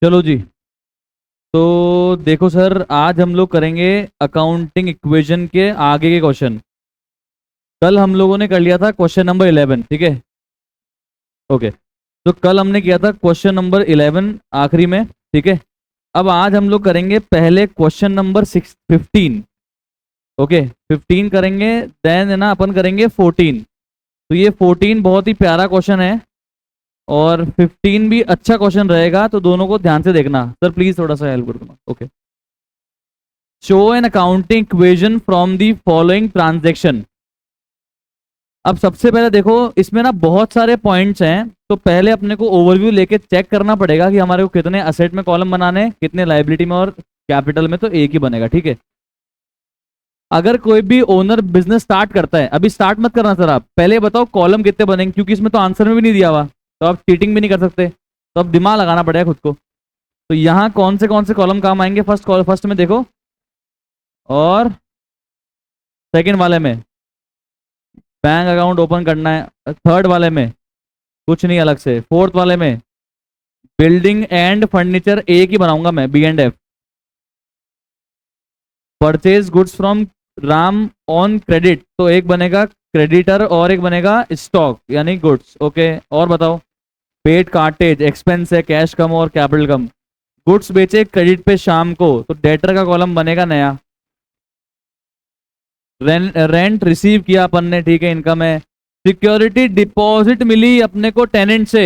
चलो जी। तो देखो सर, आज हम लोग करेंगे अकाउंटिंग इक्वेशन के आगे के क्वेश्चन। कल हम लोगों ने कर लिया था क्वेश्चन नंबर 11, ठीक है। ओके। तो कल हमने किया था क्वेश्चन नंबर 11 आखिरी में, ठीक है। अब आज हम लोग करेंगे पहले क्वेश्चन नंबर 15। ओके, 15 करेंगे, देन है ना अपन करेंगे 14। तो ये 14 बहुत ही प्यारा क्वेश्चन है और 15 भी अच्छा क्वेश्चन रहेगा, तो दोनों को ध्यान से देखना सर, प्लीज थोड़ा सा हेल्प कर देना। Okay. Show an accounting equation from the following transaction. अब सबसे पहले देखो, इसमें ना बहुत सारे पॉइंट्स हैं, तो पहले अपने को ओवरव्यू लेके चेक करना पड़ेगा कि हमारे को कितने असेट में कॉलम बनाने हैं, कितने लाइबिलिटी में और कैपिटल में, तो एक ही बनेगा, ठीक है। अगर कोई भी ओनर बिजनेस स्टार्ट करता है, अभी स्टार्ट मत करना सर, आप पहले बताओ कॉलम कितने बनेंगे, क्योंकि इसमें तो आंसर में भी नहीं दिया हुआ, तो आप चीटिंग भी नहीं कर सकते, तो अब दिमाग लगाना पड़ेगा खुद को। तो यहाँ कौन से कॉलम काम आएंगे, फर्स्ट में देखो, और सेकंड वाले में बैंक अकाउंट ओपन करना है, थर्ड वाले में कुछ नहीं अलग से, फोर्थ वाले में बिल्डिंग एंड फर्नीचर एक ही बनाऊंगा मैं, B&F। Purchase goods from Ram on credit, तो एक बनेगा क्रेडिटर और एक बनेगा स्टॉक यानी गुड्स। ओके, और बताओ। पेड कार्टेज एक्सपेंस है, कैश कम और कैपिटल कम। गुड्स बेचे क्रेडिट पे शाम को, तो डेटर का कॉलम बनेगा नया। रेंट रिसीव किया अपन ने, ठीक है, इनकम है। सिक्योरिटी डिपॉजिट मिली अपने को टेनेंट से,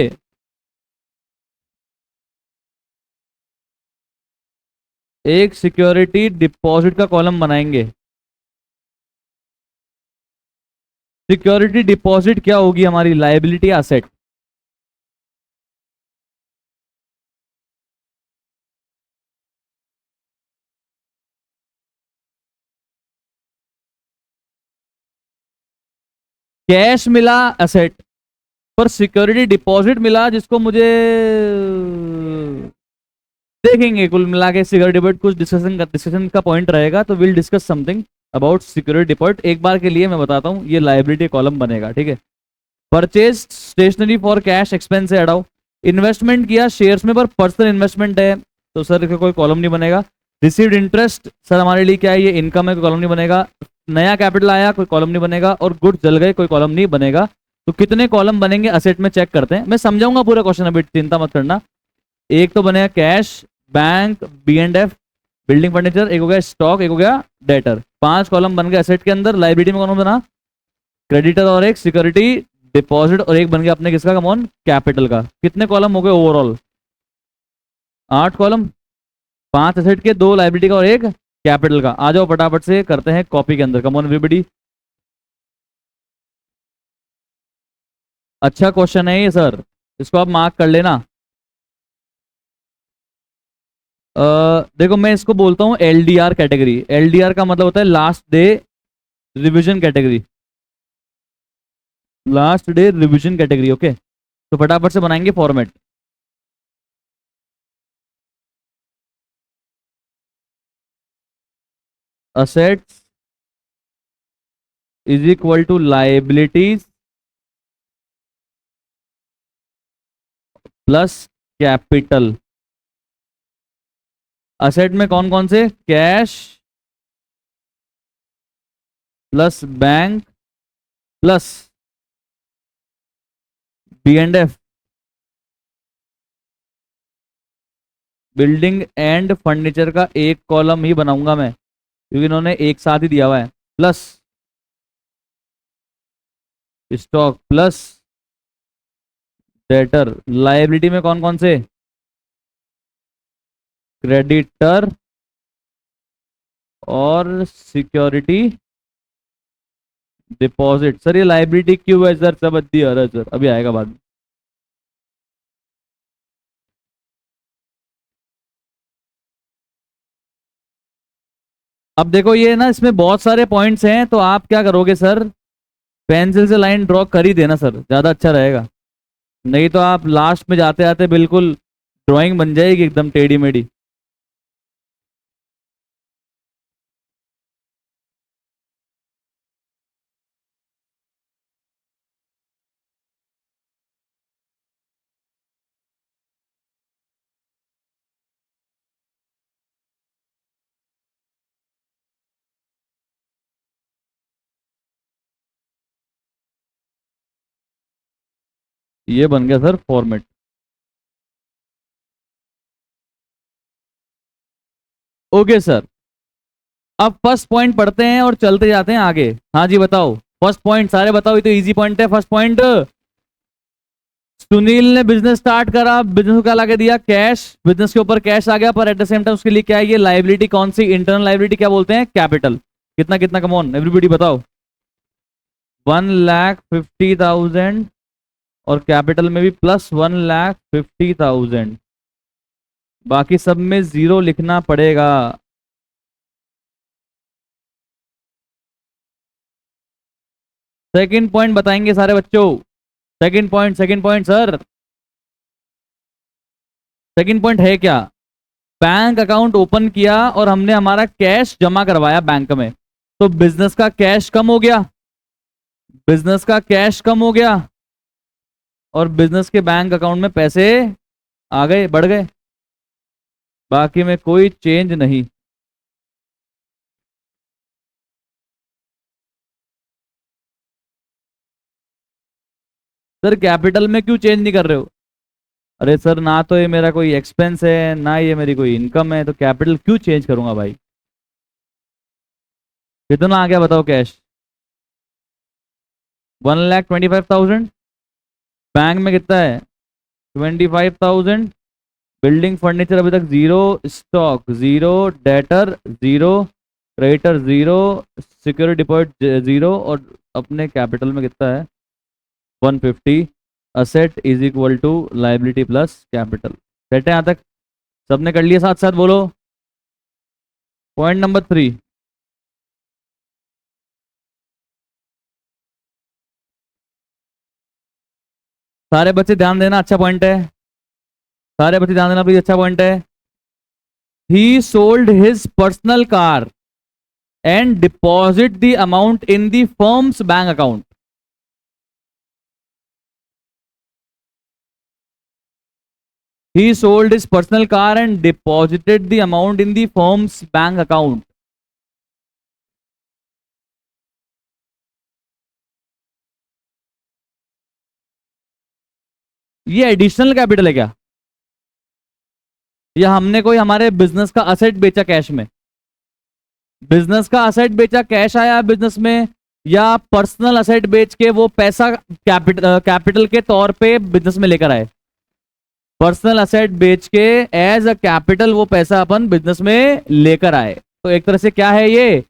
एक सिक्योरिटी डिपॉजिट का कॉलम बनाएंगे। सिक्योरिटी डिपॉजिट क्या होगी हमारी, लाइबिलिटी एसेट। कैश मिला एसेट, पर सिक्योरिटी डिपॉजिट मिला जिसको मुझे देखेंगे। कुल मिला के सिक्योरिटी डिपॉजिट कुछ डिस्कशन का पॉइंट रहेगा, तो will discuss something about security deposit. एक बार के लिए मैं बताता हूँ, ये लाइबिलिटी कॉलम बनेगा, ठीक है। Purchase stationery for cash expense से हटाओ। इन्वेस्टमेंट किया शेयर्स में, पर पर्सनल इन्वेस्टमेंट है, तो सर का कोई कॉलम नहीं बनेगा। रिसीव्ड इंटरेस्ट सर हमारे लिए क्या है, ये इनकम है, कोई कॉलम नहीं बनेगा। नया कैपिटल आया, कोई कॉलम नहीं बनेगा, और गुड्स जल गए, कोई कॉलम नहीं बनेगा। तो कितने कॉलम बनेंगे असेट में, चेक करते हैं, मैं समझाऊंगा पूरा क्वेश्चन, अभी चिंता मत करना। एक तो बनेगा cash, bank, B&F, building furniture, एक हो गया स्टॉक, एक हो गया डेटर। 5 कॉलम बन गए असेट के अंदर। लाइबिलिटी में कौन बना, क्रेडिटर और एक सिक्योरिटी डिपॉजिट, और एक बन गया अपने किसका, कमॉन कैपिटल का। कितने कॉलम हो गए ओवरऑल, 8 कॉलम। 5 एसेट के, 2 लाइबिलिटी का और एक कैपिटल का। आ जाओ फटाफट से करते हैं कॉपी के अंदर, कमॉन एवरीबॉडी। अच्छा क्वेश्चन है ये सर, इसको आप मार्क कर लेना। देखो मैं इसको बोलता हूँ LDR कैटेगरी। LDR का मतलब होता है last day revision category, last day revision category. Okay, तो फटाफट से बनाएंगे format. Assets is equal to liabilities plus capital. Asset में कौन कौन से, cash plus bank plus B&F, building and furniture का एक कॉलम ही बनाऊंगा मैं, क्योंकि इन्होंने एक साथ ही दिया हुआ है, plus stock plus debtor. Liability में कौन कौन से, क्रेडिटर और सिक्योरिटी डिपॉजिट। सर ये लाइबिलिटी क्यों है सर, सब अद्दी आ रहा है सर, अभी आएगा बाद में। अब देखो ये ना, इसमें बहुत सारे पॉइंट्स हैं, तो आप क्या करोगे सर, पेंसिल से लाइन ड्रॉ कर ही देना सर, ज्यादा अच्छा रहेगा। नहीं तो आप लास्ट में जाते जाते बिल्कुल ड्राइंग बन जाएगी एकदम टेढ़ी मेढ़ी। ये बन गया सर फॉर्मेट। ओके सर, अब फर्स्ट पॉइंट पढ़ते हैं और चलते जाते हैं आगे। हाँ जी बताओ, फर्स्ट पॉइंट सारे बताओ, ये तो इजी पॉइंट है। फर्स्ट पॉइंट, सुनील ने बिजनेस स्टार्ट करा, बिजनेस को क्या ला के दिया, कैश। बिजनेस के ऊपर कैश आ गया, पर एट द सेम टाइम उसके लिए क्या है, ये लाइबिलिटी कौन सी, इंटरनल लाइबिलिटी, क्या बोलते हैं, कैपिटल। कितना कितना, कम ऑन एवरीबॉडी बताओ। 1,50,000, और कैपिटल में भी प्लस 1,50,000। बाकी सब में जीरो लिखना पड़ेगा। सेकंड पॉइंट बताएंगे सारे बच्चों। Second point sir, second point है क्या, बैंक अकाउंट ओपन किया और हमने हमारा कैश जमा करवाया बैंक में, तो बिजनेस का कैश कम हो गया, बिजनेस का कैश कम हो गया, और बिजनेस के बैंक अकाउंट में पैसे आ गए, बढ़ गए। बाकी में कोई चेंज नहीं। सर कैपिटल में क्यों चेंज नहीं कर रहे हो? अरे सर, ना तो ये मेरा कोई एक्सपेंस है, ना ये मेरी कोई इनकम है, तो कैपिटल क्यों चेंज करूंगा भाई। कितना आ गया बताओ कैश? 1,25,000। बैंक में कितना है? 25,000। बिल्डिंग फर्नीचर अभी तक zero, stock zero, debtor zero, creditor zero, security deposit zero, और अपने कैपिटल में कितना है, 150। Asset is equal to liability plus capital. Set है यहाँ तक? सबने कर लिया, साथ साथ बोलो। पॉइंट नंबर 3, सारे बच्चे ध्यान देना, अच्छा पॉइंट है। सारे बच्चे ध्यान देना प्लीज, अच्छा पॉइंट है। ही sold his personal car and deposit the amount in the firms bank account. He sold his personal car and deposited the amount in the firm's bank account. ये एडिशनल कैपिटल है क्या, या हमने कोई हमारे business का asset बेचा cash में? बिजनेस का असेट बेचा, कैश आया बिजनेस में, या पर्सनल असेट बेच के वो पैसा कैपिटल के तौर पे बिजनेस में लेकर आए? पर्सनल असेट बेच के एज अ कैपिटल वो पैसा अपन बिजनेस में लेकर आए, तो एक तरह से क्या है ये,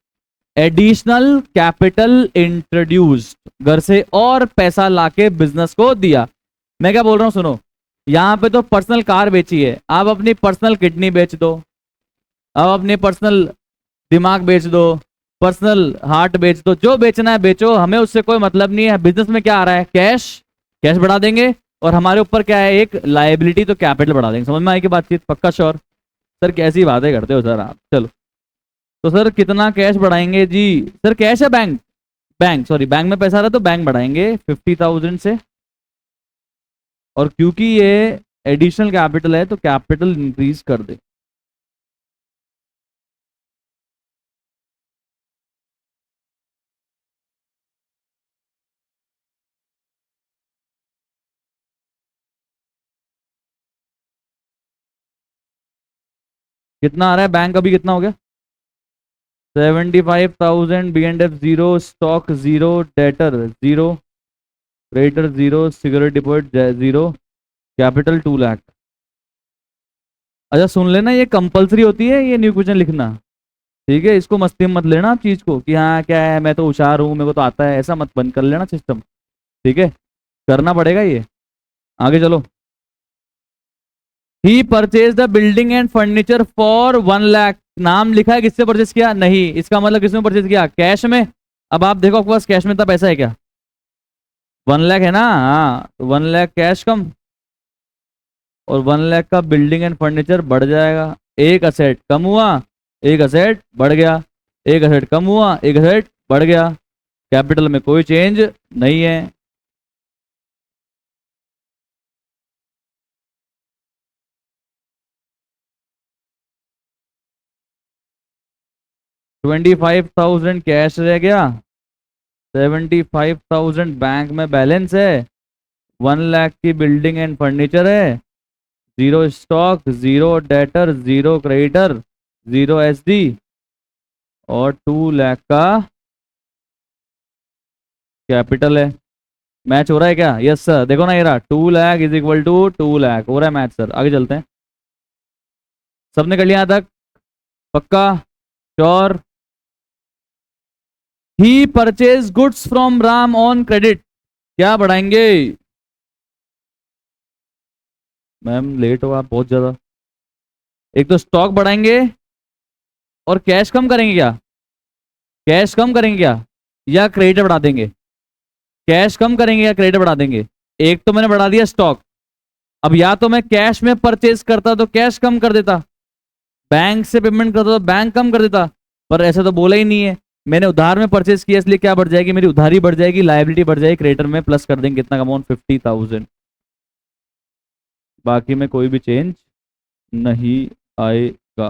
एडिशनल कैपिटल इंट्रोड्यूस्ड, घर से और पैसा लाके बिजनेस को दिया। मैं क्या बोल रहा हूं सुनो, यहां पे तो पर्सनल कार बेची है, आप अपनी पर्सनल किडनी बेच दो, अब अपने पर्सनल दिमाग बेच दो, पर्सनल हार्ट बेच दो, जो बेचना है बेचो, हमें उससे कोई मतलब नहीं है। बिजनेस में क्या आ रहा है, कैश, कैश बढ़ा देंगे, और हमारे ऊपर क्या है, एक लाइबिलिटी, तो कैपिटल बढ़ा देंगे। समझ में आई कि बातचीत, पक्का श्योर? सर कैसी बातें करते हो सर आप, चलो। तो सर कितना कैश बढ़ाएंगे जी? सर कैश है बैंक, बैंक सॉरी, बैंक में पैसा आ रहा है तो बैंक बढ़ाएंगे 50,000 से, और क्योंकि ये एडिशनल कैपिटल है तो कैपिटल इंक्रीज कर दे। कितना आ रहा है बैंक, अभी कितना हो गया? 75,000, B and F zero, stock zero, debtor zero, creditor zero, security deposit zero, capital 2 lakh. अच्छा सुन लेना, ये कंपलसरी होती है ये न्यू क्वेश्चन लिखना, ठीक है? इसको मस्ती में मत लेना आप चीज को कि हाँ क्या है, मैं तो होशियार हूँ, मेरे को तो आता है, ऐसा मत बंद कर लेना सिस्टम, ठीक है? करना पड़ेगा ये। आगे चलो। He purchase the building and furniture for 1 lakh. नाम लिखा है, किससे परचेज किया? नहीं, इसका मतलब किसने परचेज किया? कैश में। अब आप देखो आपके पास कैश में इतना पैसा है क्या? 1 लाख है ना, हाँ, तो 1 लाख कैश कम, और 1 लाख का बिल्डिंग एंड फर्नीचर बढ़ जाएगा। एक असेट कम हुआ, एक असेट बढ़ गया, एक असेट कम हुआ, एक असेट बढ़ गया, कैपिटल में कोई चेंज नहीं है। 25,000 कैश रह गया, 75,000 बैंक में बैलेंस है, 1 लाख की बिल्डिंग एंड फर्नीचर है, 0 स्टॉक, 0 डेटर, 0 क्रेडिटर, 0 SD, और 2 लाख का कैपिटल है। मैच हो रहा है क्या? यस सर, देखो ना ये रहा, 2 lakh is equal to 2 lakh, हो रहा है मैच सर। आगे चलते हैं। सबने कर लिया यहाँ तक? पक्का? Sure? He purchase goods from Ram on credit, क्या बढ़ाएंगे? मैम लेट हो आप बहुत ज्यादा। एक तो स्टॉक बढ़ाएंगे और कैश कम करेंगे क्या? कैश कम करेंगे क्या, या क्रेडिट बढ़ा देंगे? कैश कम करेंगे या क्रेडिट बढ़ा देंगे? एक तो मैंने बढ़ा दिया स्टॉक। अब या तो मैं कैश में परचेज करता तो कैश कम कर देता, बैंक से पेमेंट करता तो बैंक कम कर देता, पर ऐसा तो बोला ही नहीं है। मैंने उधार में परचेज किया, इसलिए क्या बढ़ जाएगी? मेरी उधारी बढ़ जाएगी, लायबिलिटी बढ़ जाएगी, क्रेडिटर में प्लस कर देंगे कितना अमाउंट, 50,000। बाकी में कोई भी चेंज नहीं आएगा।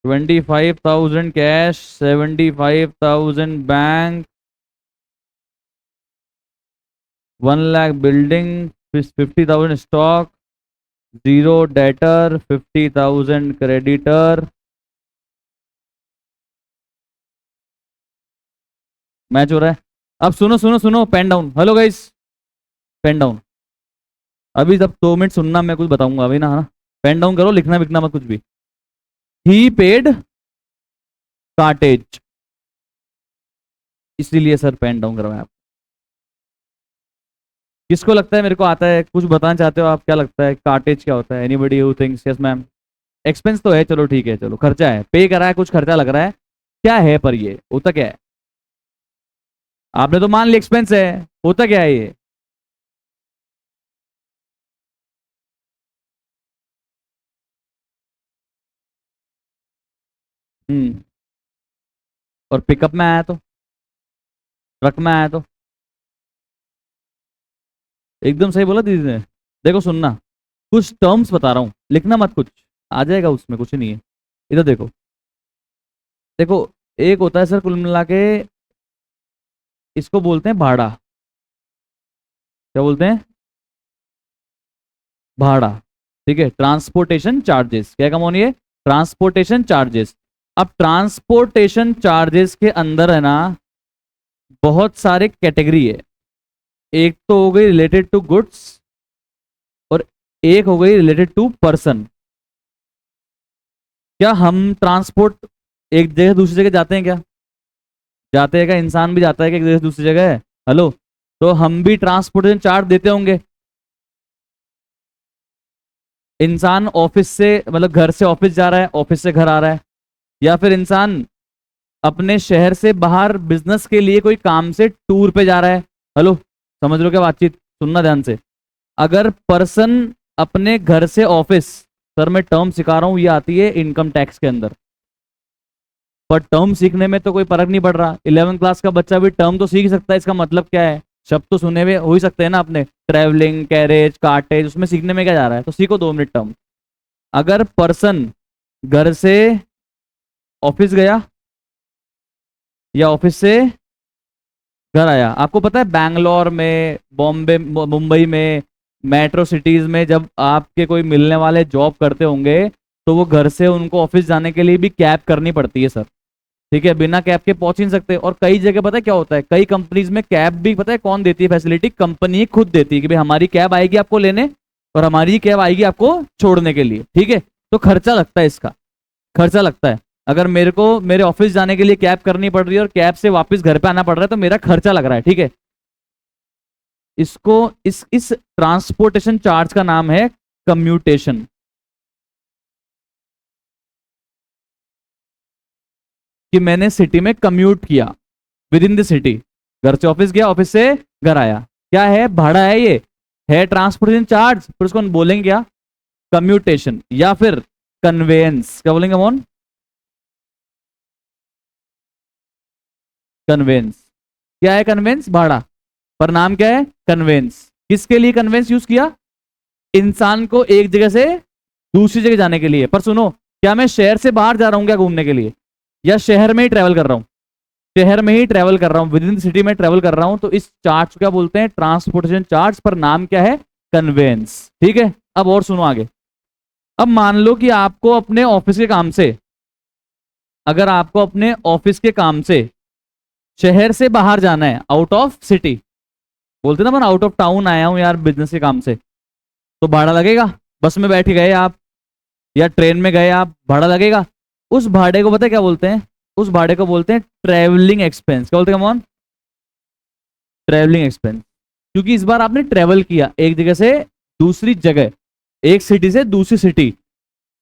$25,000 cash, 75,000 bank, 1 lakh building, 50,000 stock, 0 debtor, 50,000 creditor. Match हो रहा है। अब सुनो सुनो सुनो, pen down. Hello guys, pen down. अभी जब 2 मिनट सुनना, मैं कुछ बताऊंगा अभी ना, हाँ? पेन डाउन करो, लिखना विखना मत कुछ भी। ही पेड कार्टेज, इसीलिए सर पेन डाउन करवाया आप। किसको लगता है मेरे को आता है? कुछ बताना चाहते हो आप? क्या लगता है कार्टेज क्या होता है? Anybody who thinks? Yes ma'am. Expense तो है, चलो ठीक है, चलो खर्चा है, पे करा है, कुछ खर्चा लग रहा है। क्या है पर ये होता क्या है? आपने तो मान लिया एक्सपेंस है, होता क्या है ये? हम्म। और पिकअप में आया तो, ट्रक में आया तो? एकदम सही बोला दीदी ने। देखो सुनना, कुछ टर्म्स बता रहा हूँ, लिखना मत कुछ, आ जाएगा उसमें, कुछ नहीं है। इधर देखो, देखो, एक होता है सर कुल मिला के, इसको बोलते हैं भाड़ा। क्या बोलते हैं? भाड़ा। ठीक है, ट्रांसपोर्टेशन चार्जेस, क्या कम होनी है? Transportation charges. अब ट्रांसपोर्टेशन चार्जेस के अंदर है ना, बहुत सारे कैटेगरी है। एक तो हो गई रिलेटेड टू गुड्स, और एक हो गई रिलेटेड टू पर्सन। क्या हम ट्रांसपोर्ट एक जगह दूसरी जगह जाते हैं क्या? जाते हैं क्या? इंसान भी जाता है क्या एक जगह से दूसरी जगह? हेलो, तो हम भी ट्रांसपोर्टेशन चार्ज देते होंगे। इंसान ऑफिस से, मतलब घर से ऑफिस जा रहा है, ऑफिस से घर आ रहा है, या फिर इंसान अपने शहर से बाहर बिजनेस के लिए कोई काम से टूर पे जा रहा है। हेलो, समझ लो क्या बातचीत? सुनना ध्यान से। अगर पर्सन अपने घर से ऑफिस, सर मैं टर्म सिखा रहा हूं, ये आती है इनकम टैक्स के अंदर, पर टर्म सीखने में तो कोई फर्क नहीं पड़ रहा। 11 क्लास का बच्चा भी टर्म तो सीख सकता है, इसका मतलब क्या है? शब्द तो सुने हुए हो ही सकते हैं ना अपने, ट्रैवलिंग, कैरेज, कार्टेज, उसमें सीखने में क्या जा रहा है? तो सीखो 2 मिनट टर्म। अगर पर्सन घर से ऑफिस गया, या ऑफिस से घर आया, आपको पता है बैंगलोर में, बॉम्बे, मुंबई में, मेट्रो सिटीज में, जब आपके कोई मिलने वाले जॉब करते होंगे, तो वो घर से उनको ऑफिस जाने के लिए भी कैब करनी पड़ती है सर। ठीक है, बिना कैब के पहुंच ही नहीं सकते। और कई जगह पता है क्या होता है, कई कंपनीज में कैब भी पता है कौन देती है फैसिलिटी? कंपनी खुद देती है कि भाई हमारी कैब आएगी आपको लेने, और हमारी कैब आएगी आपको छोड़ने के लिए। ठीक है, तो खर्चा लगता है इसका, खर्चा लगता है। अगर मेरे को मेरे ऑफिस जाने के लिए कैब करनी पड़ रही है और कैब से वापस घर पे आना पड़ रहा है, तो मेरा खर्चा लग रहा है। ठीक है, इसको, इस ट्रांसपोर्टेशन चार्ज का नाम है कम्यूटेशन। कि मैंने सिटी में कम्यूट किया, विद इन द सिटी, घर से ऑफिस गया, ऑफिस से घर आया। क्या है? भाड़ा है ये, है ट्रांसपोर्टेशन चार्ज, फिर उसको हम बोलेंगे क्या? कम्यूटेशन, या फिर कन्वेयंस। क्या बोलेंगे मोहन? कन्वेंस। क्या है कन्वेंस? भाड़ा। पर नाम क्या है? कन्वेंस। किसके लिए कन्वेंस यूज किया? इंसान को एक जगह से दूसरी जगह जाने के लिए। पर सुनो, क्या मैं शहर से बाहर जा रहा हूं क्या घूमने के लिए, या शहर में ही ट्रेवल कर रहा हूं? शहर में ही ट्रेवल कर रहा हूं, विद इन सिटी में ट्रेवल कर रहा हूं, तो इस चार्ज को क्या बोलते हैं? Transportation charge. पर नाम क्या है? कन्वेंस। ठीक है, अब और सुनो आगे। अब मान लो कि आपको अपने ऑफिस के काम से, अगर आपको अपने ऑफिस के काम से शहर से बाहर जाना है, आउट ऑफ सिटी, बोलते ना मैं आउट ऑफ टाउन आया हूं यार बिजनेस के काम से, तो भाड़ा लगेगा। बस में बैठ के गए आप या ट्रेन में गए आप, भाड़ा लगेगा। उस भाड़े को पता है क्या बोलते हैं? उस भाड़े को बोलते हैं ट्रेवलिंग एक्सपेंस। क्या बोलते हैं कमॉन? Travelling expense. क्योंकि इस बार आपने ट्रेवल किया एक जगह से दूसरी जगह, एक सिटी से दूसरी सिटी,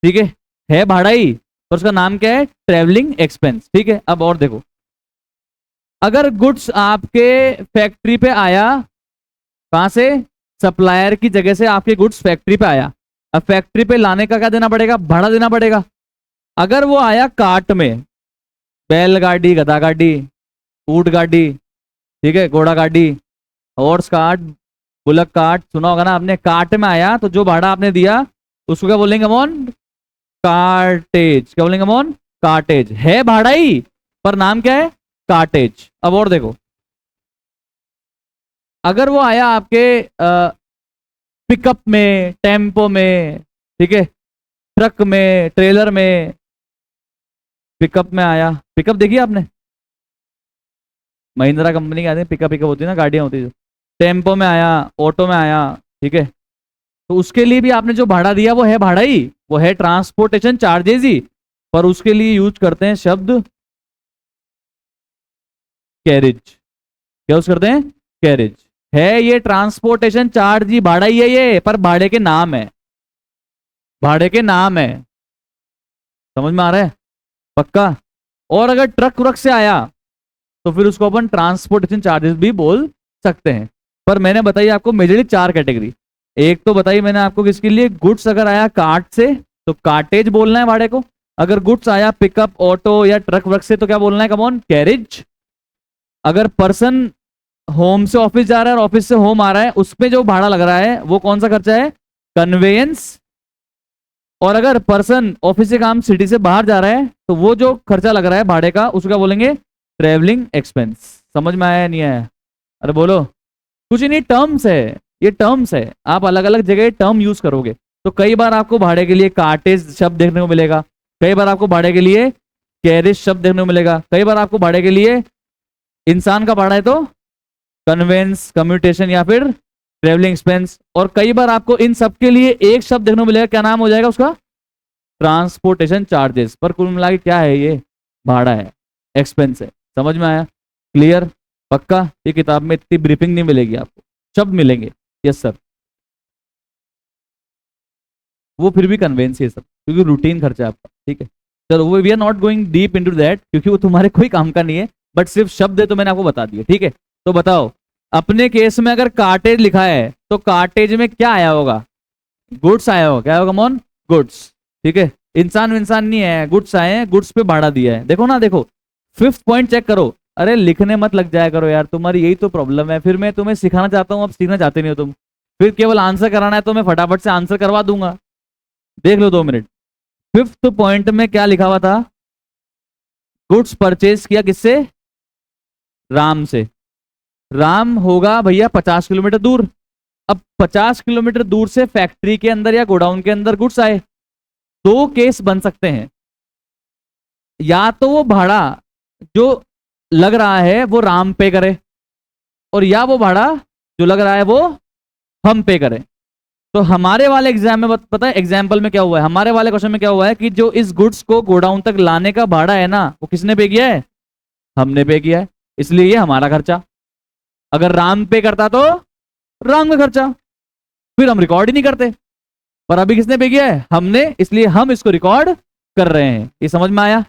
ठीक है भाड़ा ही, तो उसका नाम क्या है? Travelling expense. ठीक है, अब और देखो, अगर गुड्स आपके फैक्ट्री पे आया, कहां से? सप्लायर की जगह से आपके गुड्स फैक्ट्री पे आया। अब फैक्ट्री पे लाने का क्या देना पड़ेगा? भाड़ा देना पड़ेगा। अगर वो आया कार्ट में, बैलगाड़ी, गधा गाड़ी, ऊंट गाड़ी, ठीक है, घोड़ा गाड़ी, हॉर्स कार्ट, बुलक कार्ट, सुना होगा ना आपने, कार्ट में आया, तो जो भाड़ा आपने दिया उसको क्या बोलेंगे मोन? कार्टेज। क्या बोलेंगे मोन? कार्टेज। है भाड़ा ही, पर नाम क्या है? कार्टेज। अब और देखो, अगर वो आया आपके पिकअप में, टेम्पो में, ठीक है, ट्रक में, ट्रेलर में, पिकअप में आया, पिकअप देखिए आपने, महिंद्रा कंपनी की आती है पिकअप, पिकअप होती है ना, गाड़ियां होती है। टेम्पो में आया, ऑटो में आया, ठीक है, तो उसके लिए भी आपने जो भाड़ा दिया वो है भाड़ा ही, वो है ट्रांसपोर्टेशन चार्जेस ही, पर उसके लिए यूज करते हैं शब्द कैरिज। क्या यूज करते हैं? कैरिज। है ये ट्रांसपोर्टेशन चार्ज ही, भाड़ा ही है ये, पर भाड़े के नाम है, भाड़े के नाम है। समझ में आ रहा है? पक्का? और अगर ट्रक व्रक से आया तो फिर उसको अपन ट्रांसपोर्टेशन चार्जेस भी बोल सकते हैं। पर मैंने बताई आपको मेजरली 4 कैटेगरी। एक तो बताई मैंने आपको किसके लिए, गुड्स अगर आया कार्ट से तो कार्टेज बोलना है भाड़े को। अगर गुड्स आया पिकअप, ऑटो या ट्रक वर्क से तो क्या बोलना है कमॉन? कैरिज। अगर पर्सन होम से ऑफिस जा रहा है और ऑफिस से होम आ रहा है, उस पर जो भाड़ा लग रहा है वो कौन सा खर्चा है? कन्वेयंस। और अगर पर्सन ऑफिस से काम सिटी से बाहर जा रहा है तो वो जो खर्चा लग रहा है भाड़े का, उसको क्या बोलेंगे? Travelling expense. समझ में आया नहीं आया? अरे बोलो। कुछ नहीं, टर्म्स है, ये टर्म्स है, आप अलग अलग जगह टर्म यूज करोगे। तो कई बार आपको भाड़े के लिए कार्टेज शब्द देखने को मिलेगा, कई बार आपको भाड़े के लिए कैरेज शब्द देखने को मिलेगा, कई बार आपको भाड़े के लिए इंसान का भाड़ा है तो कन्वेंस, कम्यूटेशन या फिर ट्रेवलिंग एक्सपेंस, और कई बार आपको इन सब के लिए एक शब्द देखने को मिलेगा, क्या नाम हो जाएगा उसका? Transportation charges. पर कुल मिला के क्या है? ये भाड़ा है, एक्सपेंस है। समझ में आया? क्लियर? पक्का? ये किताब में इतनी ब्रीफिंग नहीं मिलेगी आपको, शब्द मिलेंगे। Yes sir. वो फिर भी कन्वेंस है सर, क्योंकि रूटीन खर्चा है आपका। ठीक है सर, वो we are not going deep into that, क्योंकि वो तुम्हारे कोई काम का नहीं है, बट सिर्फ शब्द है तो मैंने आपको बता दिया। ठीक है, तो बताओ, अपने केस में अगर कार्टेज लिखा है तो कार्टेज में क्या आया होगा? गुड्स आया होगा। क्या होगा मोन? गुड्स। ठीक है, इंसान इंसान नहीं है, गुड्स आए हैं, गुड्स पे भाड़ा दिया है। देखो ना, देखो 5th पॉइंट चेक करो। अरे लिखने मत लग जाया करो यार, तुम्हारी यही तो प्रॉब्लम है। फिर मैं तुम्हें सिखाना चाहता हूँ, अब सीखना चाहते नहीं हो तुम, फिर केवल आंसर कराना है तो मैं फटाफट से आंसर करवा दूंगा। देख लो 2 मिनट, 5th पॉइंट में क्या लिखा हुआ था? गुड्स परचेज किया किससे? राम से। राम होगा भैया 50 किलोमीटर दूर। अब 50 किलोमीटर दूर से फैक्ट्री के अंदर या गोडाउन के अंदर गुड्स आए, 2 केस बन सकते हैं। या तो वो भाड़ा जो लग रहा है वो राम पे करे, और या वो भाड़ा जो लग रहा है वो हम पे करें। तो हमारे वाले एग्जाम में पता है एग्जाम्पल में क्या हुआ है? हमारे वाले क्वेश्चन में क्या हुआ है कि जो इस गुड्स को गोडाउन तक लाने का भाड़ा है ना, वो किसने पे किया है? हमने पे किया है, इसलिए ये हमारा खर्चा। अगर राम पे करता तो राम का खर्चा, फिर हम रिकॉर्ड ही नहीं करते। पर अभी किसने पे किया है? हमने, इसलिए हम इसको रिकॉर्ड कर रहे हैं। ये समझ में आया?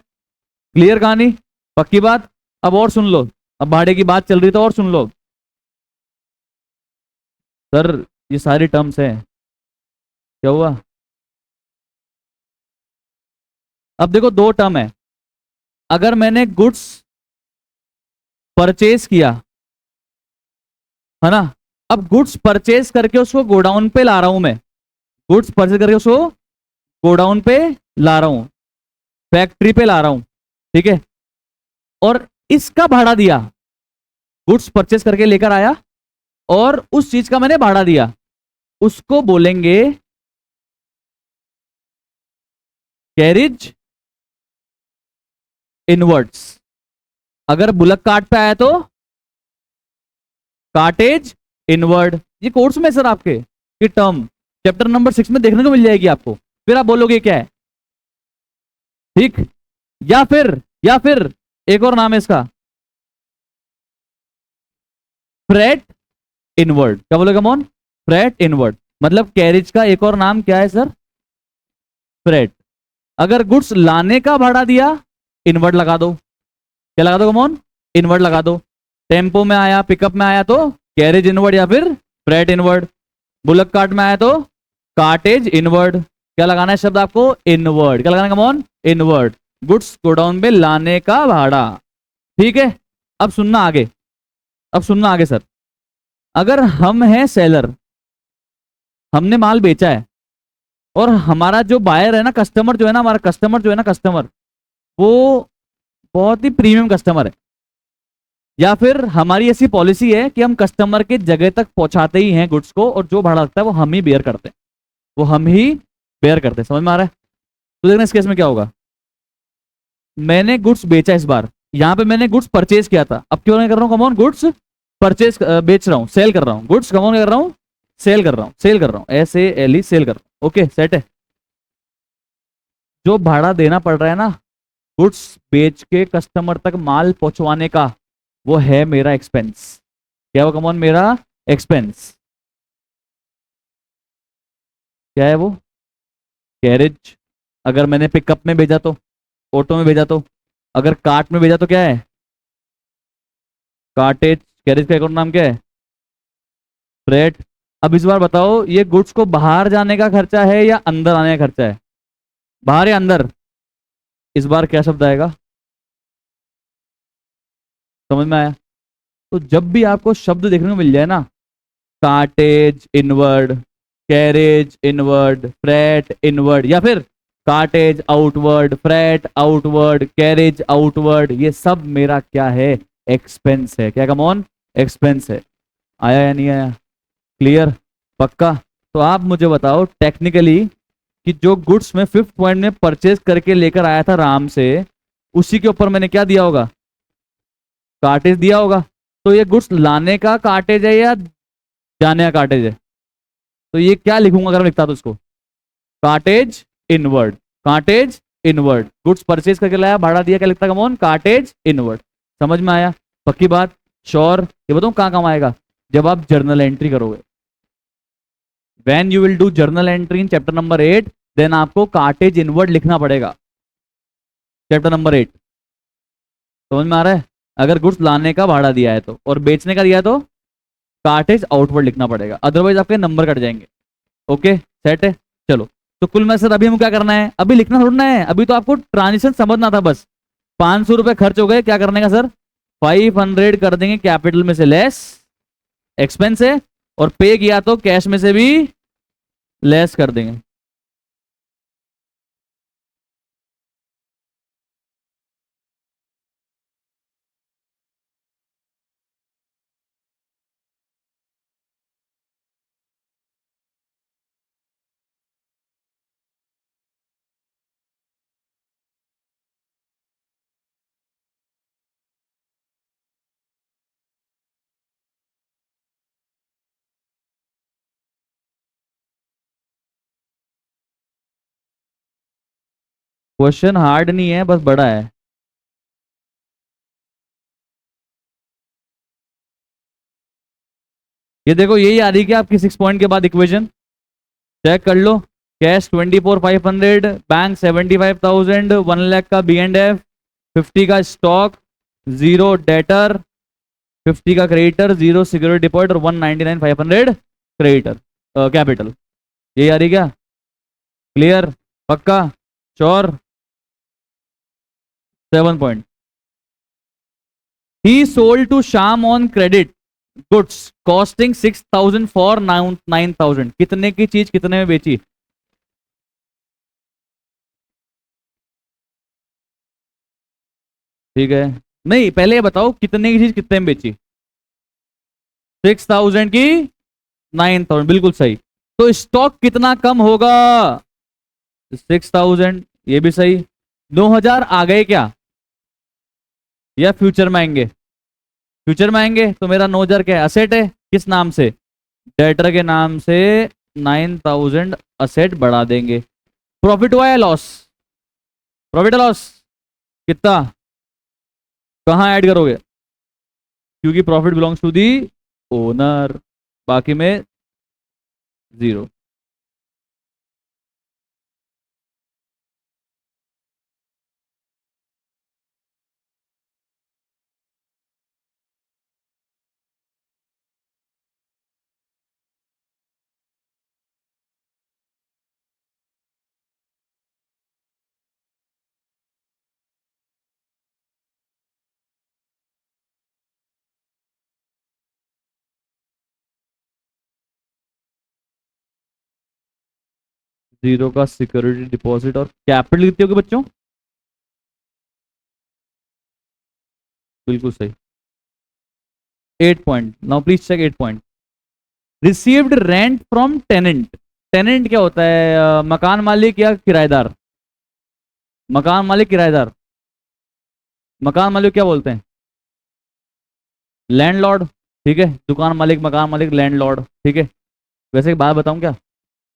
क्लियर कहानी? पक्की बात? अब और सुन लो, अब भाड़े की बात चल रही तो और सुन लो। सर ये सारी टर्म्स हैं। क्या हुआ? अब देखो 2 टर्म है। अगर मैंने गुड्स परचेज किया, है ना। अब गुड्स परचेज करके उसको गोडाउन पे ला रहा हूं मैं, गुड्स परचेज करके उसको गोडाउन पे ला रहा हूं, फैक्ट्री पे ला रहा हूं, ठीक है। और इसका भाड़ा दिया, गुड्स परचेज करके लेकर आया और उस चीज का मैंने भाड़ा दिया, उसको बोलेंगे कैरिज इनवर्ड्स। अगर बुलक कार्ट पे आया तो कार्टेज इनवर्ड। ये कोर्स में सर आपके ये टर्म चैप्टर नंबर 6 में देखने को मिल जाएगी आपको, फिर आप बोलोगे क्या है, ठीक। या फिर एक और नाम है इसका, फ्रेट इनवर्ड। क्या बोलेगा मोन, फ्रेट इनवर्ड। मतलब कैरिज का एक और नाम क्या है सर, फ्रेट। अगर गुड्स लाने का भाड़ा दिया, इनवर्ड लगा दो, क्या लगा दो मोन, इनवर्ड लगा दो। टेम्पो में आया, पिकअप में आया तो कैरेज इनवर्ड या फिर फ्रेट इनवर्ड। बुलक कार्ट में आया तो कार्टेज इनवर्ड। क्या लगाना है शब्द आपको, इनवर्ड। क्या लगाना है कमॉन, इनवर्ड। गुड्स गोडाउन में लाने का भाड़ा, ठीक है। अब सुनना आगे, अब सुनना आगे सर। अगर हम हैं सेलर, हमने माल बेचा है और हमारा जो बायर है ना, कस्टमर जो है ना, हमारा कस्टमर जो है ना, कस्टमर वो बहुत ही प्रीमियम कस्टमर है, या फिर हमारी ऐसी पॉलिसी है कि हम कस्टमर के जगह तक पहुंचाते ही हैं गुड्स को, और जो भाड़ा लगता है वो हम ही बेयर करते हैं, वो हम ही बेयर करते हैं। समझ में आ रहा है। तो देखना इस केस में क्या होगा। मैंने गुड्स बेचा इस बार, यहां पे मैंने गुड्स परचेज किया था, अब क्यों नहीं कर रहा हूं कमॉन, गुड्स परचेज बेच रहा हूं, सेल कर रहा हूं, गुड्स कमॉन कर रहा हूं, सेल कर रहा हूं, सेल कर रहा हूं, SALE सेल कर रहा हूं। ओके सेट है। जो भाड़ा देना पड़ रहा है ना गुड्स बेच के कस्टमर तक माल पहुंचवाने का, वो है मेरा एक्सपेंस। क्या वो कमॉन, मेरा एक्सपेंस। क्या है वो, कैरेज। अगर मैंने पिकअप में भेजा तो, ऑटो में भेजा तो, अगर कार्ट में भेजा तो क्या है, कार्टेज। कैरेज का एक और नाम क्या है, फ्रेट। अब इस बार बताओ, ये गुड्स को बाहर जाने का खर्चा है या अंदर आने का खर्चा है, बाहर या अंदर। इस बार क्या शब्द आएगा, समझ में आया। तो जब भी आपको शब्द देखने को मिल जाए ना, cartage inward, carriage inward, freight inward, या फिर cartage outward, freight outward, carriage outward, ये सब मेरा क्या है, एक्सपेंस है। क्या कम ऑन, एक्सपेंस है। आया या नहीं आया, क्लियर, पक्का। तो आप मुझे बताओ टेक्निकली कि जो गुड्स में 5th पॉइंट में परचेज करके लेकर आया था राम से, उसी के ऊपर मैंने क्या दिया होगा, कार्टेज दिया होगा। तो ये गुड्स लाने का कार्टेज है या जाने का कार्टेज है, तो ये क्या लिखूंगा अगर मैं लिखता तो इसको, cartage inward, cartage inward. Goods purchase करके लाया, भाड़ा दिया, क्या लिखता कमोन, कार्टेज इनवर्ड। समझ में आया, पक्की बात, श्योर। ये बताऊं कहां काम आएगा, जब आप जर्नल एंट्री करोगे, when you will do journal entry in chapter number 8, then आपको कार्टेज इनवर्ड लिखना पड़ेगा, चैप्टर नंबर 8। समझ में आ रहा है। अगर गुड्स लाने का भाड़ा दिया है तो, और बेचने का दिया है तो कार्टेज आउटवर्ड लिखना पड़ेगा, अदरवाइज आपके नंबर कट जाएंगे। ओके सेट है। चलो, तो कुल में सर अभी हम क्या करना है, अभी लिखना थोड़ा है, अभी तो आपको ट्रांजिशन समझना था बस। 500 रुपए खर्च हो गए, क्या करने का सर, 500 कर देंगे कैपिटल में से लेस, एक्सपेंस है, और पे किया तो कैश में से भी लेस कर देंगे। क्वेश्चन हार्ड नहीं है, बस बड़ा है। ये देखो, यही आ रही है आपकी 6 पॉइंट के बाद इक्वेशन, चेक कर लो। कैश 24,500, बैंक 75,000, 1 लाख का B&F, 50 का स्टॉक, 0 डेटर, 50 का क्रेडिटर, 0 सिक्योरिटी डिपॉजिट, और 199,500 क्रेडिटर कैपिटल। यही आ रही क्या, क्लियर, पक्का, sure. 7 point. He sold to Shyam on credit goods costing 6,000 for 9,000। कितने की चीज कितने में बेची? ठीक है, नहीं पहले ये बताओ कितने की चीज कितने में बेची? 6,000 की 9,000, बिल्कुल सही। तो स्टॉक कितना कम होगा? 6,000, ये भी सही। 9,000 आ गए क्या या फ्यूचर में आएंगे? फ्यूचर में आएंगे। तो मेरा 9,000 क्या है? असेट है। किस नाम से? डेटर के नाम से 9,000 असेट बढ़ा देंगे। प्रॉफिट हुआ है लॉस? प्रॉफिट लॉस कितना? कहाँ ऐड करोगे? क्योंकि profit belongs to the owner, बाकी में जीरो। जीरो का सिक्योरिटी डिपॉजिट और कैपिटल कितनी होगी बच्चों? बिल्कुल सही। 8 point. Now please check 8 point. Received rent from tenant. Tenant क्या होता है? मकान मालिक या किराएदार? मकान मालिक किराएदार? मकान मालिक क्या बोलते हैं? लैंडलॉर्ड। ठीक है, दुकान मालिक, मकान मालिक, लैंडलॉर्ड। ठीक है। वैसे एक बात बताऊं क्या?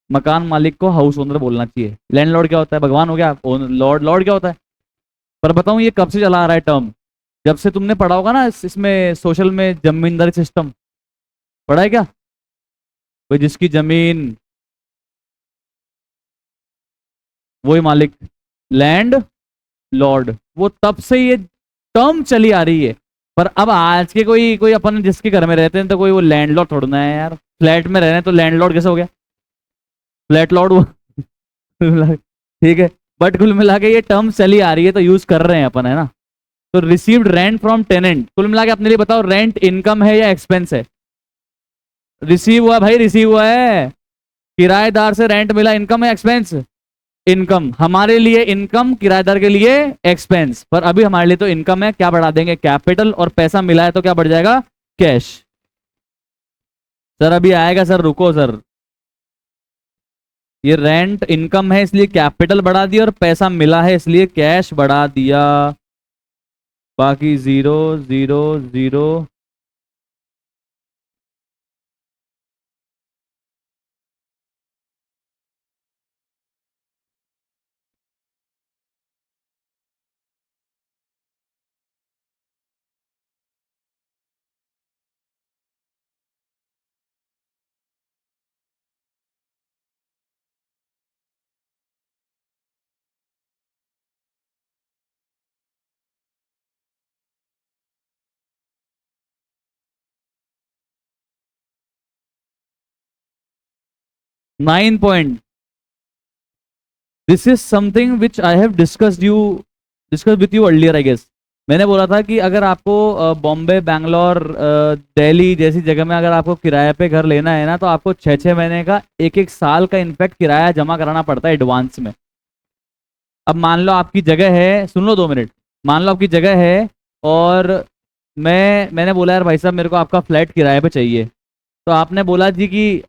मकान मालिक को हाउस ओनर बोलना चाहिए। लैंडलॉर्ड क्या होता है? भगवान हो गया। लॉर्ड, लॉर्ड क्या होता है? पर बताऊं ये कब से चला आ रहा है टर्म? जब से तुमने पढ़ा होगा ना इसमें सोशल में जमींदारी सिस्टम, पढ़ा है क्या? कोई जिसकी जमीन, वही मालिक, लैंड लॉर्ड। वो तब से ये टर्म चली आ रही है। पर अब आज के कोई कोई अपन जिसके घर में रहते हैं तो कोई वो लैंडलॉर्ड थोड़ा ना है यार। फ्लैट में रह रहे हैं तो लैंडलॉर्ड कैसे हो गया? फ्लैट लॉर्ड वो ठीक है। बट कुल मिला के ये टर्म चली आ रही है तो यूज कर रहे हैं अपन, है ना? तो रिसीव्ड रेंट फ्रॉम टेनेंट, कुल मिला के अपने लिए बताओ, रेंट इनकम है या एक्सपेंस है? रिसीव हुआ भाई, रिसीव हुआ है। किराएदार से रेंट मिला, इनकम है एक्सपेंस? इनकम। हमारे लिए इनकम, किराएदार के लिए एक्सपेंस। पर अभी हमारे लिए तो इनकम है, क्या बढ़ा देंगे? कैपिटल। और पैसा मिला है तो क्या बढ़ जाएगा? कैश। सर अभी आएगा सर, रुको सर। ये रेंट इनकम है इसलिए कैपिटल बढ़ा दिया, और पैसा मिला है इसलिए कैश बढ़ा दिया। बाकी zero zero zero. 9 point. This is something which I have discuss with you earlier I guess. मैंने बोला था कि अगर आपको बॉम्बे, बैंगलोर, दिल्ली जैसी जगह में अगर आपको किराए पे घर लेना है ना, तो आपको 6-6 महीने का, 1-1 साल का इनफैक्ट किराया जमा कराना पड़ता है एडवांस में। अब मान लो आपकी जगह है, सुन लो 2 मिनट। मान लो आपकी जगह है और मैंने बोला यार भाई साहब मेरे को आपका फ्लैट किराए पे चाहिए। तो आपने बोला जी कि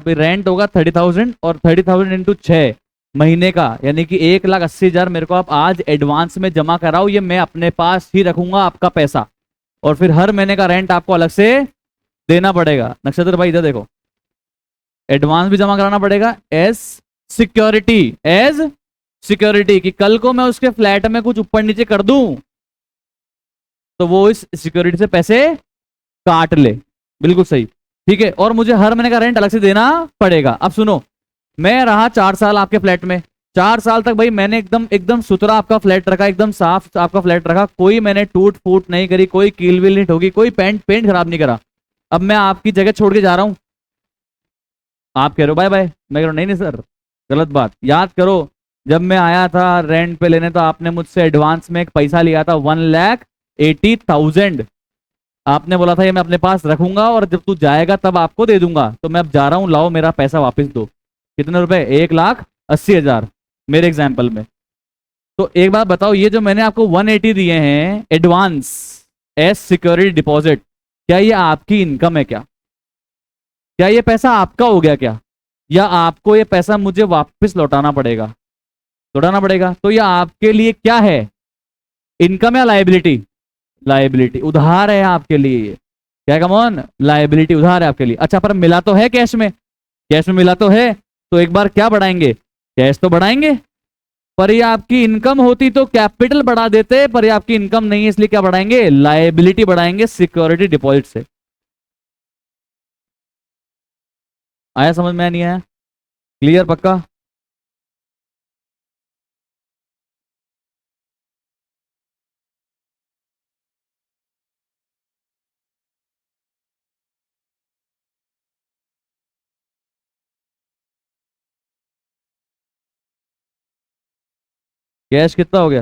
रेंट होगा 30,000, और 30,000 इंटू 6 महीने का, यानी कि 1,80,000 मेरे को आप आज एडवांस में जमा कराओ, ये मैं अपने पास ही रखूंगा आपका पैसा। और फिर हर महीने का रेंट आपको अलग से देना पड़ेगा। नक्षत्र भाई इधर देखो, एडवांस भी जमा कराना पड़ेगा एज सिक्योरिटी, एज सिक्योरिटी, कि कल को मैं उसके फ्लैट में कुछ ऊपर नीचे कर दूं तो वो इस सिक्योरिटी से पैसे काट ले। बिल्कुल सही। ठीक है, और मुझे हर महीने का रेंट अलग से देना पड़ेगा। अब सुनो, मैं रहा 4 साल आपके फ्लैट में, 4 साल तक भाई मैंने एकदम एकदम सुथरा आपका फ्लैट रखा, एकदम साफ आपका फ्लैट रखा, कोई मैंने टूट फूट नहीं करी, कोई कील वील नहीं ठोकी, कोई पेंट खराब नहीं करा। अब मैं आपकी जगह छोड़ के जा रहा हूं, आप कह रहे हो बाय बाय, मैं कह रहा हूं नहीं नहीं सर, गलत बात। याद करो, जब मैं आया था रेंट पे लेने तो आपने मुझसे एडवांस में एक पैसा लिया था 1,80,000। आपने बोला था ये मैं अपने पास रखूंगा और जब तू जाएगा तब आपको दे दूंगा, तो मैं अब जा रहा हूँ, लाओ मेरा पैसा वापस दो। कितने रुपए? 1,80,000 मेरे एग्जाम्पल में। तो एक बात बताओ, ये जो मैंने आपको 180 दिए हैं एडवांस एज सिक्योरिटी डिपॉजिट, क्या ये आपकी इनकम है क्या? क्या ये पैसा आपका हो गया क्या? या आपको ये पैसा मुझे वापस लौटाना पड़ेगा? लौटाना पड़ेगा। तो ये आपके लिए क्या है, इनकम या लाइबिलिटी? लाइबिलिटी, उधार है आपके लिए ये। क्या कम ऑन, लाइबिलिटी, उधार है आपके लिए। अच्छा पर मिला तो है कैश में, कैश में मिला तो है, तो एक बार क्या बढ़ाएंगे, कैश तो बढ़ाएंगे। पर ये आपकी इनकम होती तो कैपिटल बढ़ा देते, पर ये आपकी इनकम नहीं है इसलिए क्या बढ़ाएंगे, लाइबिलिटी बढ़ाएंगे सिक्योरिटी डिपॉजिट से। आया समझ में? नहीं आया? क्लियर? पक्का? कैश कितना हो गया?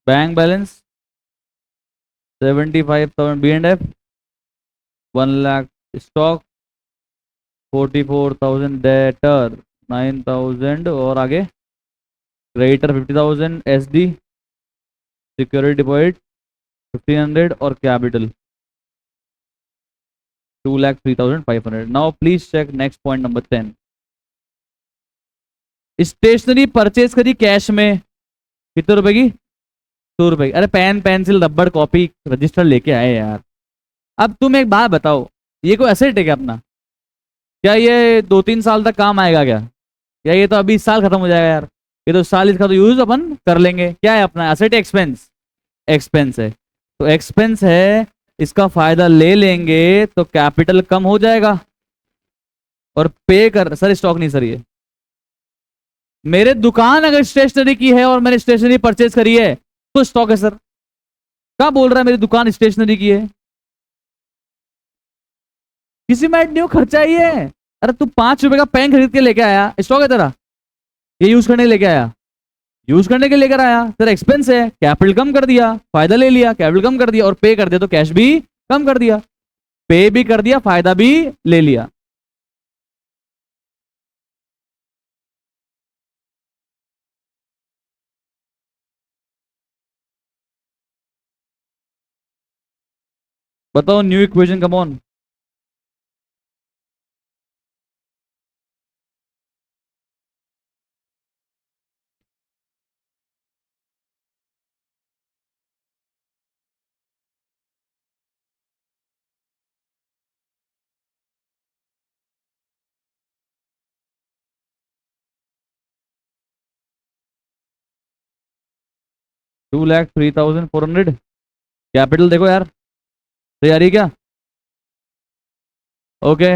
Bank balance 75,000, B&F 1 lakh, stock 44,000, debtor 9,000, और आगे क्रेडिटर 50,000, SD सिक्योरिटी डिपॉजिट 1,500, और capital 2,03,500। Now please check next point number 10। Stationery purchase करी कैश में, कितने रुपए की? 100 रुपए की। अरे पेन पेंसिल रबड़ कॉपी रजिस्टर लेके आए यार। अब तुम एक बात बताओ, ये कोई एसेट है क्या अपना? क्या ये 2-3 साल तक काम आएगा क्या? या ये तो अभी इस साल खत्म हो जाएगा यार? ये तो साल इसका तो यूज अपन कर लेंगे। क्या है अपना एसेट? एक्सपेंस। एक्सपेंस है तो एक्सपेंस है, इसका फायदा ले लेंगे तो कैपिटल कम हो जाएगा। और पे कर, सर स्टॉक नहीं सर, ये मेरे दुकान अगर स्टेशनरी की है और मैंने स्टेशनरी परचेज करी है तो स्टॉक है सर। क्या बोल रहा है मेरी दुकान स्टेशनरी की है? किसी में ऐड नहीं हो, खर्चा ही है। अरे तू 5 रुपए का पेन खरीद के लेके आया, स्टॉक है तेरा? ये यूज करने लेके आया, यूज करने के लेकर आया, तेरा एक्सपेंस है, कैपिटल कम कर दिया, फायदा ले लिया, कैपिटल कम कर दिया, और पे कर दिया तो कैश भी कम कर दिया, पे भी कर दिया, फायदा भी ले लिया। बताओ new equation, come on. 2,03,400। Capital देखो यार, तैयारी क्या? Okay,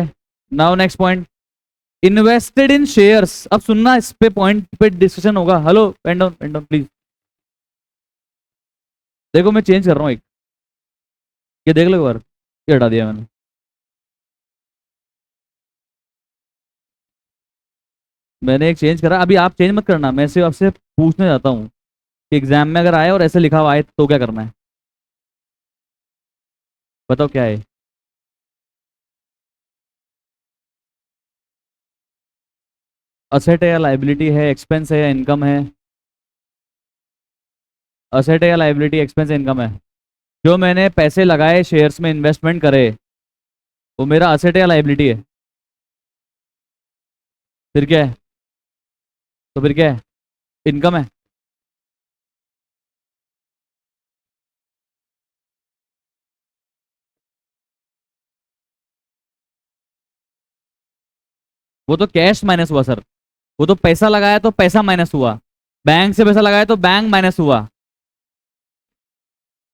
now next point, invested in shares. अब सुनना, इस पे पॉइंट पे डिस्कशन होगा। Hello pen down please. देखो मैं चेंज कर रहा हूँ एक, ये देख लो एक बार, ये हटा दिया मैंने। मैंने एक चेंज करा, अभी आप चेंज मत करना, मैं सिर्फ आपसे पूछने जाता हूँ कि एग्जाम में अगर आए और ऐसे लिखा हुआ आए तो क्या करना है, बताओ क्या है? असेट है या लाइबिलिटी है, एक्सपेंस है या इनकम है? असेट है या लाइबिलिटी, एक्सपेंस है, इनकम है? जो मैंने पैसे लगाए शेयर्स में, इन्वेस्टमेंट करे, वो मेरा असेट है या लाइबिलिटी है? फिर क्या है? तो फिर क्या है? इनकम है। वो तो कैश माइनस हुआ सर, वो तो पैसा लगाया तो पैसा माइनस हुआ, बैंक से पैसा लगाया तो बैंक माइनस हुआ,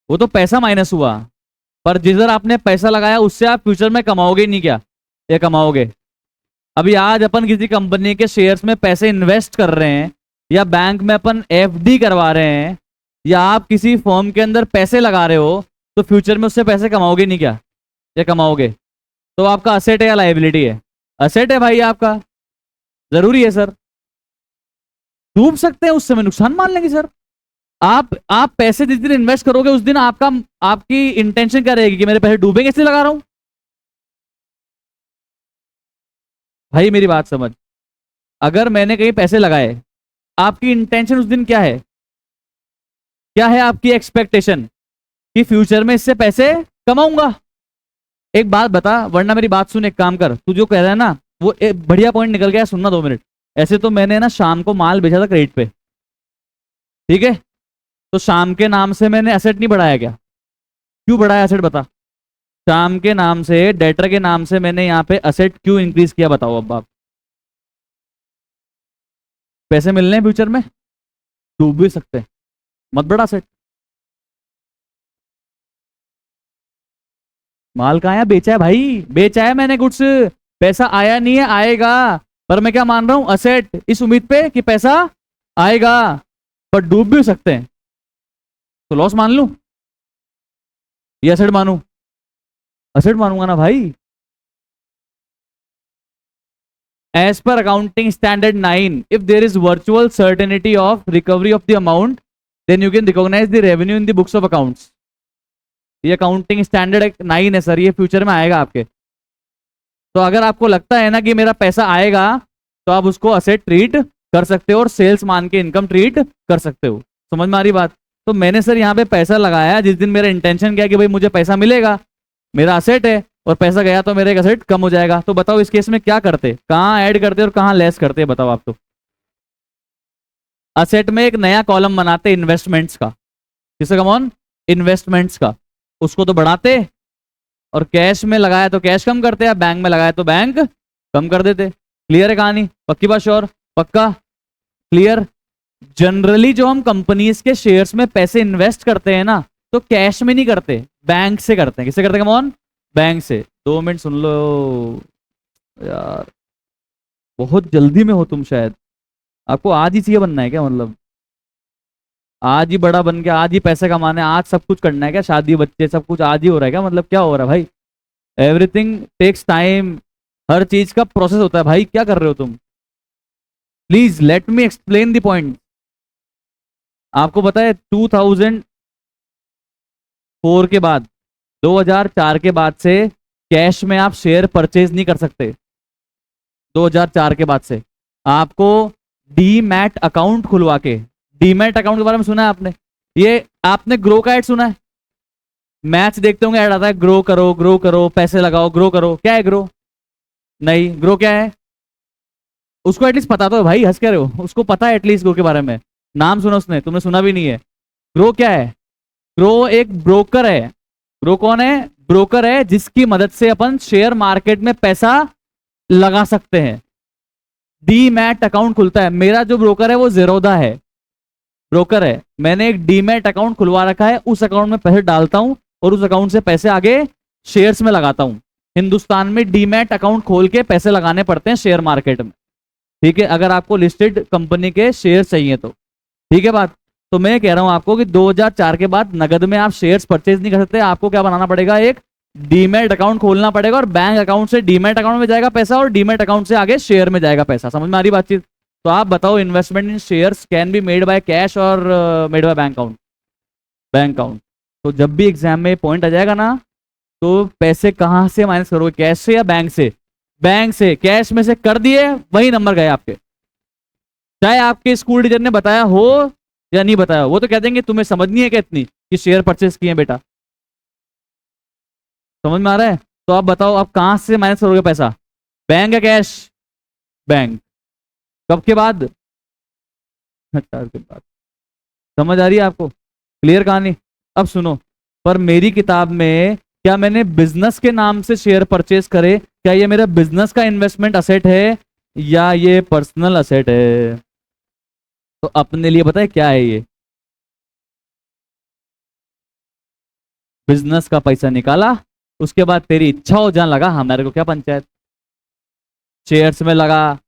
वो तो पैसा माइनस हुआ। पर जिधर आपने पैसा लगाया उससे आप फ्यूचर में कमाओगे नहीं क्या? ये कमाओगे। अभी आज अपन किसी कंपनी के शेयर्स में पैसे इन्वेस्ट कर रहे हैं, या बैंक में अपन FD करवा रहे हैं, या आप किसी फॉर्म के अंदर पैसे लगा रहे हो, तो फ्यूचर में उससे पैसे कमाओगे नहीं क्या? ये कमाओगे। तो आपका असेट है या लाइबिलिटी है? असेट है भाई आपका। जरूरी है सर? डूब सकते हैं उस समय, नुकसान मान लेंगे सर। आप पैसे जिस दिन इन्वेस्ट करोगे उस दिन आपकी इंटेंशन क्या रहेगी कि मेरे पैसे डूबेंगे इसलिए लगा रहा हूं। भाई मेरी बात समझ, अगर मैंने कहीं पैसे लगाए, आपकी इंटेंशन उस दिन क्या है, क्या है आपकी एक्सपेक्टेशन कि फ्यूचर में इससे पैसे कमाऊंगा। एक बात बता, वरना मेरी बात सुन, एक काम कर, तू जो कह रहा है ना वो एक बढ़िया पॉइंट निकल गया, सुनना 2 मिनट। ऐसे तो मैंने ना शाम को माल बेचा था क्रेडिट पे, ठीक है, तो शाम के नाम से मैंने एसेट नहीं बढ़ाया क्या? क्यों बढ़ाया एसेट बता? शाम के नाम से, डेटर के नाम से मैंने यहाँ पे एसेट क्यों इंक्रीज किया बताओ अब आप। पैसे मिलने हैं फ्यूचर में, डूब भी सकते हैं, मत बढ़ा एसेट। माल कहाँ है? बेचा है भाई, बेचा है मैंने गुड्स, पैसा आया नहीं है, आएगा। पर मैं क्या मान रहा हूं, असेट, इस उम्मीद पे कि पैसा आएगा, पर डूब भी सकते हैं, तो लॉस मान लूं या असेट मानूं? असेट मानूंगा ना भाई। As per accounting standard 9, if there is virtual certainty of recovery of the amount, then you can recognise the revenue in the books of accounts. ये अकाउंटिंग स्टैंडर्ड 9 है सर, ये फ्यूचर में आएगा आपके। तो अगर आपको लगता है ना कि मेरा पैसा आएगा, तो आप उसको असेट ट्रीट कर सकते हो और सेल्स मान के इनकम ट्रीट कर सकते हो। समझ में आ रही बात? तो मैंने सर यहाँ पे पैसा लगाया जिस दिन मेरा इंटेंशन क्या है कि भाई मुझे पैसा मिलेगा, मेरा असेट है, और पैसा गया तो मेरा एक असेट कम हो जाएगा। तो बताओ इस केस में क्या करते, कहाँ ऐड करते और कहाँ लेस करते, बताओ आप। तो असेट में एक नया कॉलम बनाते इन्वेस्टमेंट्स का, किसका कमॉन? इन्वेस्टमेंट्स का, उसको तो बढ़ाते, और कैश में लगाया तो कैश कम करते, या बैंक में लगाया तो बैंक कम कर देते। क्लियर है कहानी? पक्की बात? श्योर? पक्का? क्लियर? जनरली जो हम कंपनीज के शेयर्स में पैसे इन्वेस्ट करते हैं ना, तो कैश में नहीं करते, बैंक से करते हैं। किससे करते हैं कमॉन? बैंक से। 2 मिनट सुन लो यार, बहुत जल्दी में हो तुम शायद, आपको आज ही चाहिए बनना है क्या? मतलब आज ही बड़ा बन के आज ही पैसे कमाने, आज सब कुछ करना है क्या? शादी बच्चे सब कुछ आज ही हो रहा है क्या? मतलब क्या हो रहा है भाई? एवरीथिंग टेक्स टाइम, हर चीज का प्रोसेस होता है भाई, क्या कर रहे हो तुम? Please let me explain the point. आपको पता है 2004 के बाद, 2004 के बाद से कैश में आप शेयर परचेज नहीं कर सकते। 2004 के बाद से आपको डीमैट अकाउंट खुलवा के, डीमैट अकाउंट के बारे में सुना है आपने? ये आपने ग्रो का ऐड सुना है? मैच देखते होंगे, ऐड आता है ग्रो करो पैसे लगाओ, ग्रो करो। क्या है ग्रो? नहीं, ग्रो क्या है? उसको एटलीस्ट पता तो है भाई, हंस कह रहे हो, उसको पता है एटलीस्ट ग्रो के बारे में, नाम सुना उसने, तुमने सुना भी नहीं है। ग्रो क्या है? ग्रो एक ब्रोकर है। ग्रो कौन है? ब्रोकर है जिसकी मदद से अपन शेयर मार्केट में पैसा लगा सकते हैं। डीमैट अकाउंट खुलता है, मेरा जो ब्रोकर है वो जेरोदा है, ब्रोकर है, मैंने एक डीमैट अकाउंट खुलवा रखा है, उस अकाउंट में पैसे डालता हूं और उस अकाउंट से पैसे आगे शेयर्स में लगाता हूं। हिंदुस्तान में डीमैट अकाउंट खोल के पैसे लगाने पड़ते हैं शेयर मार्केट में, ठीक है, अगर आपको लिस्टेड कंपनी के शेयर चाहिए तो। ठीक है बात? तो मैं कह रहा हूं आपको कि 2004 के बाद नगद में आप शेयर्स परचेज नहीं कर सकते, आपको क्या बनाना पड़ेगा? एक डीमैट अकाउंट खोलना पड़ेगा, और बैंक अकाउंट से डीमैट अकाउंट में जाएगा पैसा, और डीमैट अकाउंट से आगे शेयर में जाएगा पैसा। समझ में आ रही बातचीत? तो आप बताओ, investment in shares can be made by cash और made by bank account? Bank account. तो जब भी एग्जाम में पॉइंट आ जाएगा ना, तो पैसे कहां से माइनस करोगे, कैश से या बैंक से? बैंक से। कैश में से कर दिए, वही नंबर गए आपके, चाहे आपके स्कूल टीचर ने बताया हो या नहीं बताया, वो तो कह देंगे तुम्हें समझ नहीं है क्या इतनी कि शेयर परचेस किए बेटा। समझ में आ रहा है? तो आप बताओ, आप कहां से माइनस करोगे पैसा, बैंक या कैश? बैंक। कब के बाद? 4 के बाद। समझ आ रही है आपको? क्लियर कहानी? अब सुनो, पर मेरी किताब में क्या मैंने बिजनेस के नाम से शेयर परचेस करे? क्या ये मेरा बिजनेस का इन्वेस्टमेंट असेट है या ये पर्सनल असेट है? तो अपने लिए पता है क्या है ये? बिजनेस का पैसा निकाला, उसके बाद तेरी इच्छा हो जहां लगा, हमारे को क्या पंचायत। शेयर्स में लगा,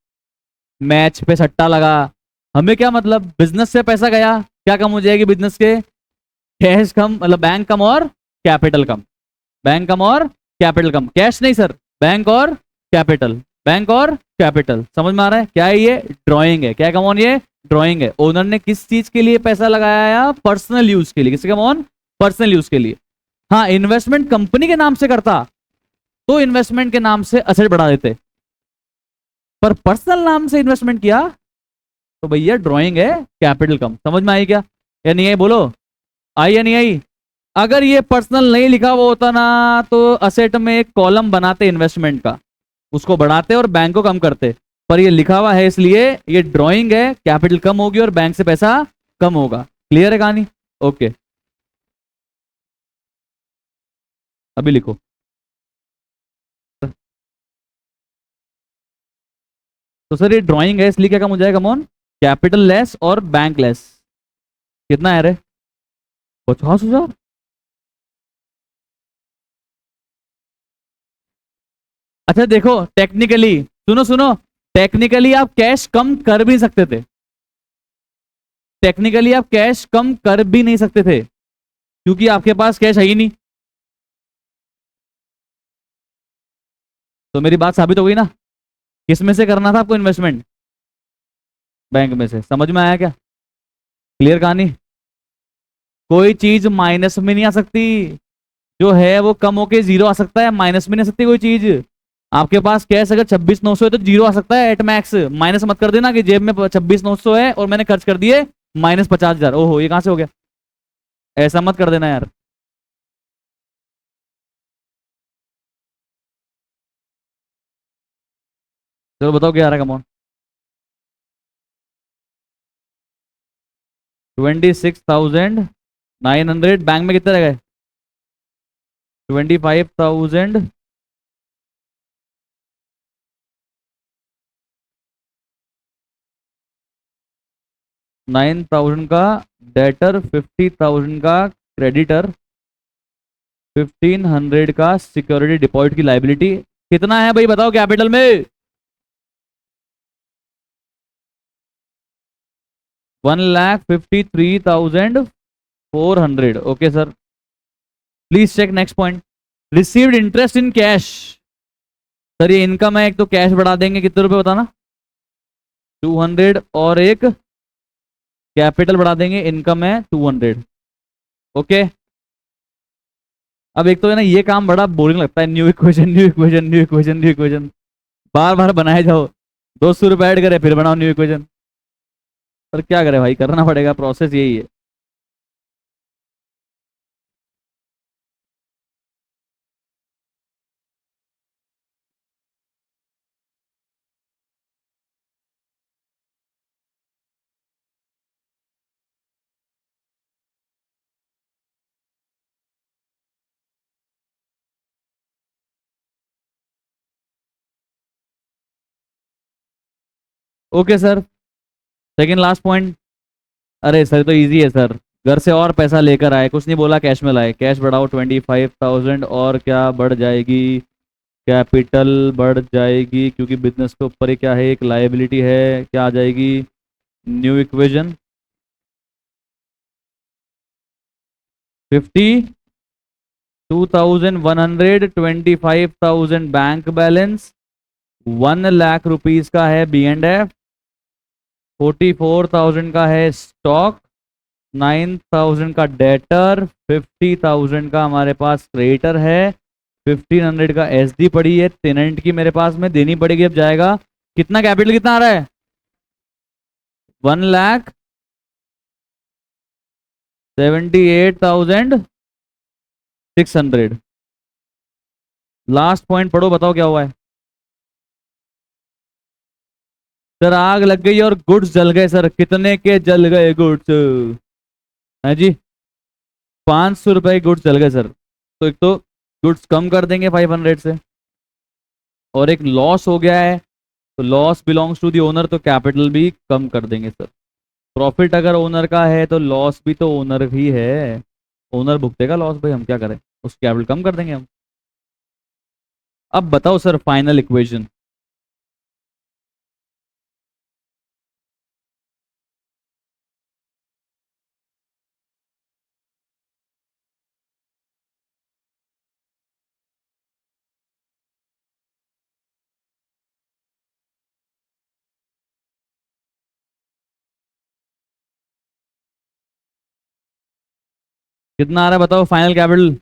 मैच पे सट्टा लगा, हमें क्या मतलब? बिजनेस से पैसा गया, क्या कम हो जाएगी बिजनेस के? कैश कम, मतलब बैंक कम और कैपिटल कम। बैंक कम और कैपिटल कम। कैश नहीं सर, बैंक और कैपिटल। बैंक और कैपिटल। समझ में आ रहा है क्या है ये? ड्राइंग है। क्या है कमॉन? ये ड्राइंग है। ओनर ने किस चीज के लिए पैसा लगाया? पर्सनल यूज के लिए। किसके कमॉन? पर्सनल यूज के लिए। हाँ, इन्वेस्टमेंट कंपनी के नाम से करता तो इन्वेस्टमेंट के नाम से असेट बढ़ा देते, पर पर्सनल नाम से इन्वेस्टमेंट किया तो भैया ड्राइंग है, कैपिटल कम। समझ में आई क्या या नहीं आई? बोलो, आई या नहीं आई? अगर ये पर्सनल नहीं लिखा हुआ होता ना तो असेट में एक कॉलम बनाते इन्वेस्टमेंट का, उसको बढ़ाते और बैंक को कम करते। पर ये लिखा हुआ है इसलिए ये ड्राइंग है, कैपिटल कम होगी और बैंक से पैसा कम होगा। क्लियर है कहानी? ओके, अभी लिखो। तो सर ये ड्राइंग है इसलिए क्या कम हो जाएगा मोन? कैपिटल लेस और बैंक लेस। कितना है रे? 50,000? अच्छा देखो, टेक्निकली सुनो सुनो, टेक्निकली आप कैश कम कर भी सकते थे। टेक्निकली आप कैश कम कर भी नहीं सकते थे क्योंकि आपके पास कैश है ही नहीं। तो मेरी बात साबित हो गई ना? किस में से करना था आपको इन्वेस्टमेंट? बैंक में से। समझ में आया क्या? क्लियर कहानी? कोई चीज माइनस में नहीं आ सकती, जो है वो कम होके जीरो आ सकता है, माइनस में नहीं आ सकती कोई चीज। आपके पास कैश अगर 26,900 है तो जीरो आ सकता है एट मैक्स। माइनस मत कर देना कि जेब में 26,900 है और मैंने खर्च कर दिए -50,000। ओहो, ये कहां से हो गया? ऐसा मत कर देना यार। चलो बताओ क्या आ रहा है कमॉन? 26,900। बैंक में कितने रह गए? 25,000। 9,000 का डेटर, 50,000 का क्रेडिटर, 1,500 का सिक्योरिटी डिपॉजिट की लाइबिलिटी। कितना है भाई बताओ कैपिटल में? 1,53,400। Okay sir, please check next point. Received interest in cash. Sir ये इनकम है, एक तो कैश बढ़ा देंगे, कितने रुपए बताना? 200, और एक कैपिटल बढ़ा देंगे, इनकम है 200। ओके। अब एक तो है ना, ये काम बड़ा बोरिंग लगता है, new equation new equation new equation new equation, बार बार बनाए जाओ। 200 रुपए ऐड करे फिर बनाओ न्यू इक्वेशन। पर क्या करे भाई, करना पड़ेगा, प्रोसेस यही है। Okay sir, second last point. अरे सर तो इजी है सर। घर से और पैसा लेकर आए, कुछ नहीं बोला कैश में लाए, कैश बढ़ाओ 25,000 और क्या बढ़ जाएगी? कैपिटल बढ़ जाएगी क्योंकि बिजनेस के ऊपर ही क्या है, एक लायबिलिटी है, क्या आ जाएगी? New equation. 52,100, 25,000 bank balance, 1 lakh rupees का है B&F, 44,000 का है स्टॉक, 9,000 का डेटर, 50,000 का हमारे पास क्रेडिटर है, 1,500 का SD पड़ी है टेनेंट की मेरे पास में देनी पड़ेगी। अब जाएगा कितना? कैपिटल कितना आ रहा है? 1,78,600। लास्ट पॉइंट पढ़ो, बताओ क्या हुआ है? सर आग लग गई और गुड्स जल गए। सर कितने के जल गए गुड्स? है जी, 500 रुपए के गुड्स जल गए सर। तो एक तो गुड्स कम कर देंगे 500 से, और एक लॉस हो गया है तो loss belongs to the owner, तो कैपिटल भी कम कर देंगे सर। प्रॉफिट अगर ओनर का है तो लॉस भी तो ओनर ही है, ओनर भुगतेगा लॉस भाई, हम क्या करें? उस कैपिटल कम कर देंगे हम। अब बताओ सर फाइनल इक्वेशन। कितना आ रहा है बताओ फाइनल कैपिटल।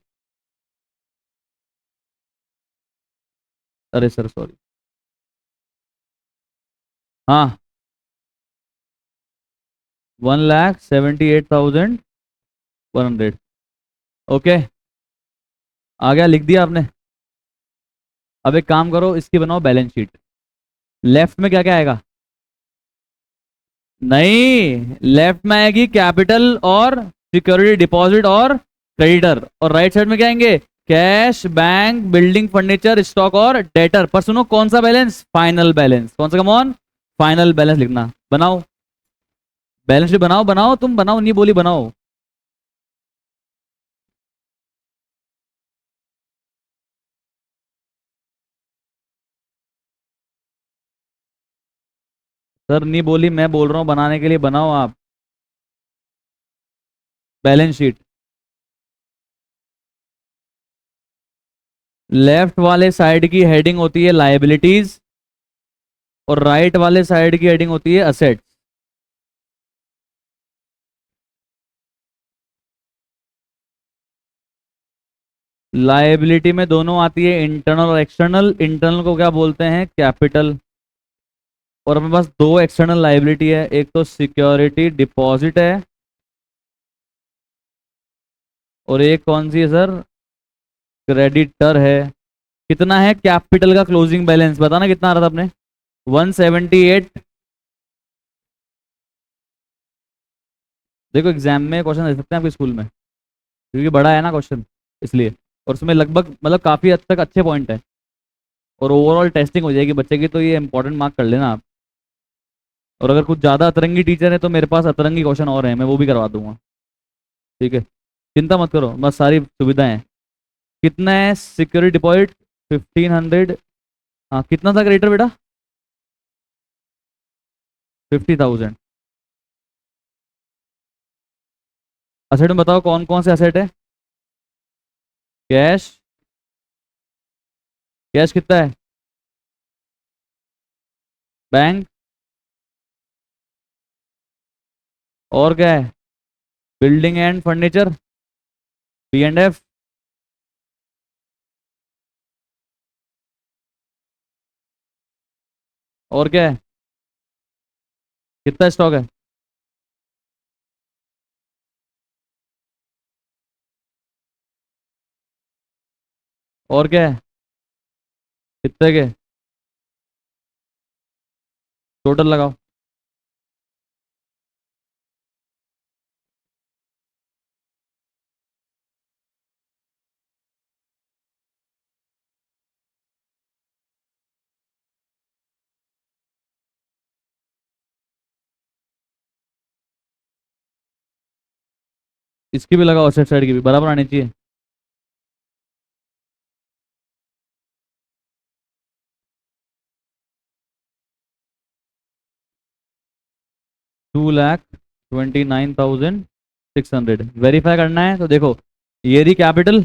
अरे सर सॉरी। हाँ, 1,78,100। ओके, आ गया, लिख दिया आपने। अब एक काम करो, इसकी बनाओ बैलेंस शीट। लेफ्ट में क्या क्या आएगा? नहीं, लेफ्ट में आएगी कैपिटल और सिक्योरिटी डिपॉजिट और क्रेडिटर, और राइट साइड में क्या आएंगे? Cash, bank, building, furniture, stock और डेटर। पर सुनो, कौन सा बैलेंस? Final balance. कौन सा? कम ऑन, फाइनल बैलेंस लिखना। बनाओ बैलेंस शीट, बनाओ बनाओ, तुम बनाओ, नहीं बोली बनाओ। सर नहीं बोली, मैं बोल रहा हूँ बनाने के लिए, बनाओ आप बैलेंस शीट। लेफ्ट वाले साइड की हेडिंग होती है लाइबिलिटीज, और राइट वाले साइड की हेडिंग होती है असेट्स। लाइबिलिटी में दोनों आती है, इंटरनल और एक्सटर्नल। इंटरनल को क्या बोलते हैं? कैपिटल। और अपने पास दो एक्सटर्नल लाइबिलिटी है, एक तो सिक्योरिटी डिपॉजिट है, और एक कौन सी है सर? क्रेडिटर है। कितना है कैपिटल का क्लोजिंग बैलेंस? बताना कितना आ रहा था अपने? 178। देखो एग्जाम में क्वेश्चन दे सकते हैं आपके स्कूल में, क्योंकि बड़ा है ना क्वेश्चन, इसलिए। और उसमें लगभग मतलब काफी हद तक अच्छे पॉइंट है, और ओवरऑल टेस्टिंग हो जाएगी बच्चे की, तो ये इंपॉर्टेंट मार्क कर लेना आप। और अगर कुछ ज्यादा अतरंगी टीचर है तो मेरे पास अतरंगी क्वेश्चन और हैं, मैं वो भी करवा दूंगा। ठीक है, चिंता मत करो, बस सारी सुविधाएं हैं। कितना है सिक्योरिटी डिपॉजिट? 1,500। हाँ, कितना था क्रेडिटर बेटा? 50,000। असेट में बताओ कौन कौन से असेट है? कैश। कैश कितना है? बैंक। और क्या है? Building and furniture, P&F। और क्या है? कितना स्टॉक है? और क्या है? कितने के? टोटल लगाओ। इसकी भी लगाओ, असेट साइड की भी बराबर आनी चाहिए। 2,29,600 वेरीफाई करना है, तो देखो, ये रही capital,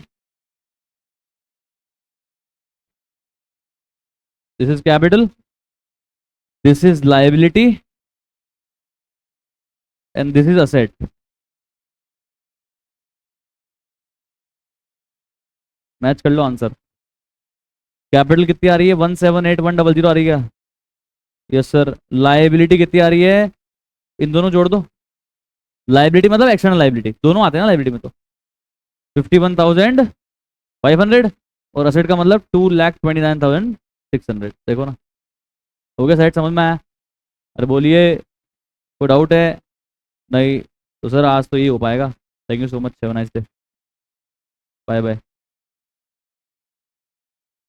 this is capital, this is liability, and this is asset. Match कर लो आंसर। कैपिटल कितनी आ रही है? 1,78,100 आ रही है। Yes sir. लाइबिलिटी कितनी आ रही है? इन दोनों जोड़ दो। लाइबिलिटी मतलब एक्सटर्नल लाइबिलिटी, दोनों आते हैं ना लाइबिलिटी में तो। 51,500, और असेट का मतलब 2,29,600। देखो ना, हो गया साइड, समझ में आया? अरे बोलिए, कोई डाउट है? नहीं? तो सर आज तो ये हो पाएगा। Thank you so much, have a nice day. Bye bye.